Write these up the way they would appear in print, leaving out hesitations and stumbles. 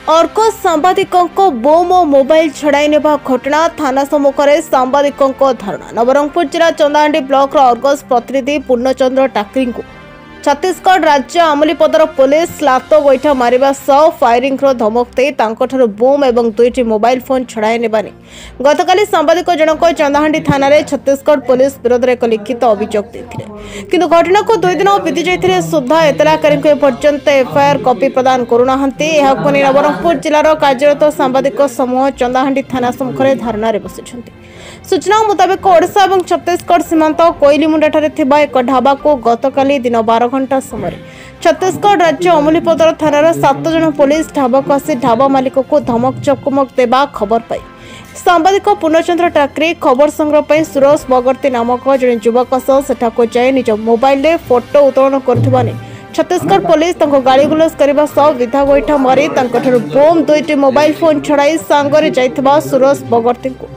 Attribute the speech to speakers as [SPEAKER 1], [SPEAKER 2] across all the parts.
[SPEAKER 1] अर्को सांबादिकों बोम और मोबाइल छड़ाई नेबा घटना थाना सम्मुख में सांबादिकों धारणा। नवरंगपुर जिला चंदाहांडी ब्लॉक अर्गस प्रतिनिधि पूर्णचंद्र टाकरी को छत्तीसगढ़ राज्य आमलीपदर पुलिस लात गोईठा मारिबा सह फायरिंग धमक दे बोम और 2टी मोबाइल फोन छड़ाई नेबानी गतकाली सांबादिक जनक चंदाहांडी थाना रे छत्तीसगढ़ पुलिस विरोध में एक लिखित अभियोग देथिले किंतु घटना को 2 दिन बीती जाइथिले सुधा एतलाकारी को पर्यंत एफआईआर कॉपी प्रदान करूनाहांती। एहाको नै नवरंगपुर जिलार कार्यरत सांबादिक समूह चंदाहांडी थाना सम्मुख में धारणा रे बसिछन्ती। सूचना मुताबिक ओडिशा और छत्तीसगढ़ सीमांत कोइलीमुंडा ठारे थिबा एक ढाबा को गतकाली दिन 12 घंटा समय छत्तीसगढ़ राज्य अमलीपदर थानार 7 जन पुलिस ढाबा को आसी ढाबा मालिक को धमक चकमक देबा खबर पाई सांबादिक पूर्णचंद्र टाकरी खबर संग्रह पर सुरेश बगर्ती नामक जड़े युवक सेठाको जाए निज मोबाइल रे फोटो उत्तोलन कर छत्तीसगढ़ पुलिस गाड़ीगुलस करने सह विधा गोईठा मारी बोम 2टी मोबाइल फोन छड़ाई सांगरे जाइथिबा सुरेश बगर्ती को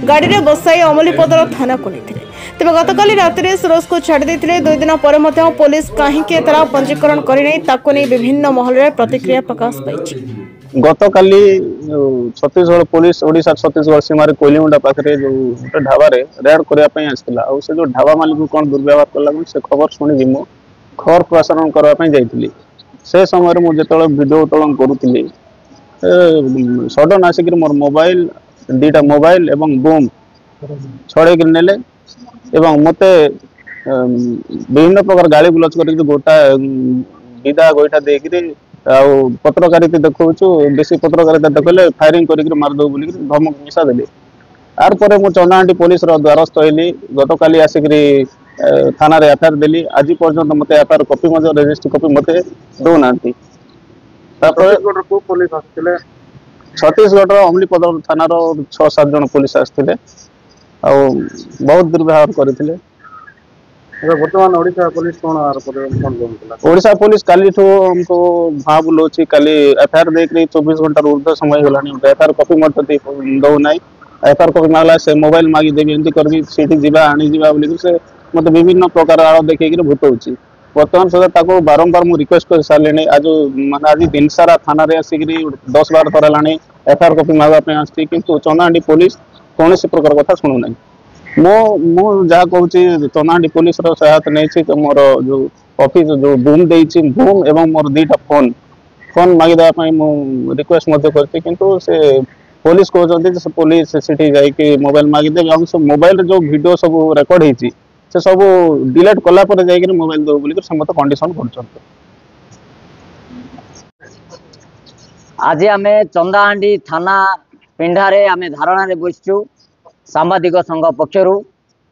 [SPEAKER 1] गाड़ी में बसाई अमलीपदर थाना को नहीं तेज गतकाली राति सुरेश को छाड़ी देते 2 दिन पर पुलिस कहीं पंजीकरण करने विभिन्न महल में प्रतिक्रिया प्रकाश पाई।
[SPEAKER 2] गतकाली छत्तीसगढ़ पुलिस ओडिशा छत्तीसगढ़ सीमार कोइलीमुंडा पाखे जो गोटे ढाबा रेड करने आसला से जो ढाबा मालिक को कौन दुर्व्यवहार कला से खबर शुणी मु खबर प्रसारण करने जाइली से समय मुझे वीडियो उत्तोलन करुली सडन आसिक मोर मोबाइल 2टा मोबाइल एवं बोम छड़े नेले एवं मते विभिन्न प्रकार गाड़ी गुलच कर गोटा विदा गोईठा देकर पत्रकारिता देखु बेसी पत्रकारिता देखले फायरिंग कर मारदे बोल धमक मिसा देली यार पर मु चंदाहांडी पुलिस द्वारस्थ होली गतकाली आसिक थाना रे एफआईआर देली आज पर्यंत मत एफआईआर कॉपी रजिस्ट्री कॉपी मत दौना छत्तीसगढ़ अमलीपदर थानार 6-7 जन पुलिस आसते बहुत दुर्व्यवहार करते।
[SPEAKER 3] वर्तमान ओडिशा पुलिस कौन
[SPEAKER 2] ओडिशा पुलिस काली हमको भाव बुलाऊँ काली एफआईआर देकर 24 घंटा ऊर्ध समय होगा एफआईआर कॉपी मत दौना एफआईआर कॉपी मांगला से मोबाइल मागिदेवी एमती करके सीठी जीवा आनी जीवा बोलिक से मत विभिन्न प्रकार आड़ देखिए भूतौची बर्तमान सुधा बारंबार मुझे रिक्वेस्ट कर सारे आज माने आज दिन सारा थाना आसिक 10-12 थर है एफआईआर कॉपी मांगवाई आसती किंतु चंदाहांडी पुलिस कौन प्रकार कथा शुणुना मु जहाँ कहूँ चंदाहांडी पुलिस सहायता नहीं मोर जो ऑफिस जो बूम देती बूम एवं मोर 2टा फोन मागिदेवाई मुझे रिक्वेस्ट किंतु से पुलिस कहते पुलिस सीठी जाकि मोबाइल मागिदे सब मोबाइल जो वीडियो सब रेकर्ड होती से सब डिलीट कला पर जाकर मोबाइल दो बोल मत कंडीशन कर।
[SPEAKER 4] आज आम चंदाहांडी थाना पिंढारे आम धारणा बसचु सांबादिक संघ पक्षर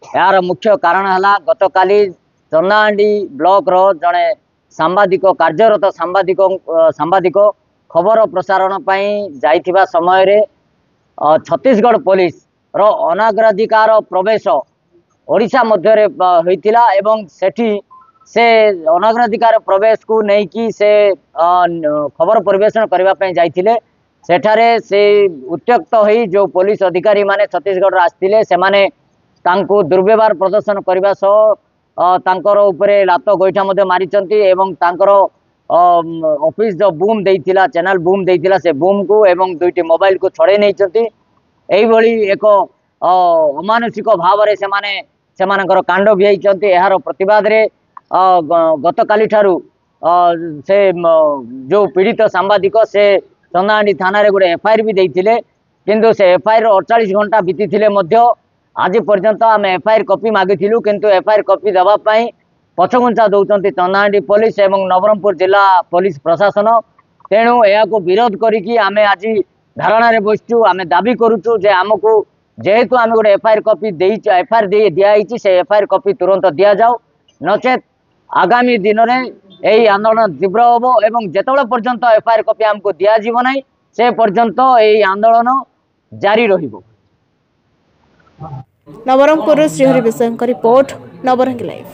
[SPEAKER 4] यार मुख्य कारण है गतकाली चंदाहांडी ब्लॉक रो जड़े सांबादिक कार्यरत सांबादिक खबर प्रसारण जाइथिबा समय रे छत्तीसगढ़ पुलिस रो अनाग्राधिकार प्रवेश ओडिशा मध्य होइतिला एवं सेठी से अनाग्राधिकार प्रवेश को नहीं कि से खबर परिवेशन करने जाइथिले सेठारे से उत्त्यक्त होई जो पुलिस अधिकारी माने छत्तीसगढ़ आसथिले से माने तांको दुर्व्यवहार प्रदर्शन करबा सह तांकर उपरे लात गोईठा मध्य मारिचंती एवं तांकर ऑफिस जो बूम देइथिला चैनल बूम देइथिला से बूम को एवं 2टी मोबाइल को छड़े नहीं चंती एई भली एक अमानुषिक भाव रे सेमानकर कांड भियाइचंती। यार प्रतिवाद रे गतकाली ठारू से जो पीड़ित सांबादिक से चंदाहांडी थाना रे गोटे एफआईआर भी देइथिले किंतु से एफआईआर 48 घंटा बीती थिले मध्य आज पर्यंत आम एफआईआर कॉपी मागिथिलु किंतु एफआईआर कॉपी देवा पई पछघुंचा दौरान चंदाहांडी पुलिस एवं नवरंगपुर जिला पुलिस प्रशासन तेणु या विरोध करिकी आम आज धारणा रे बसचु आम दाबी करुचु जे आमको जेहेतु आम गोटे एफआईआर कॉपी एफआईआर दिखाई से एफआईआर कॉपी तुरंत दि जाऊ नचेत आगामी दिन में यही आंदोलन तीव्र हम एवं जिते पर्यंत एफआईआर कॉपी आमको दिज्व ना से पर्यंत यही आंदोलन जारी रहिबो।
[SPEAKER 1] नवरंगपुर श्रीहरि विषय रिपोर्ट नवरंग लाइव।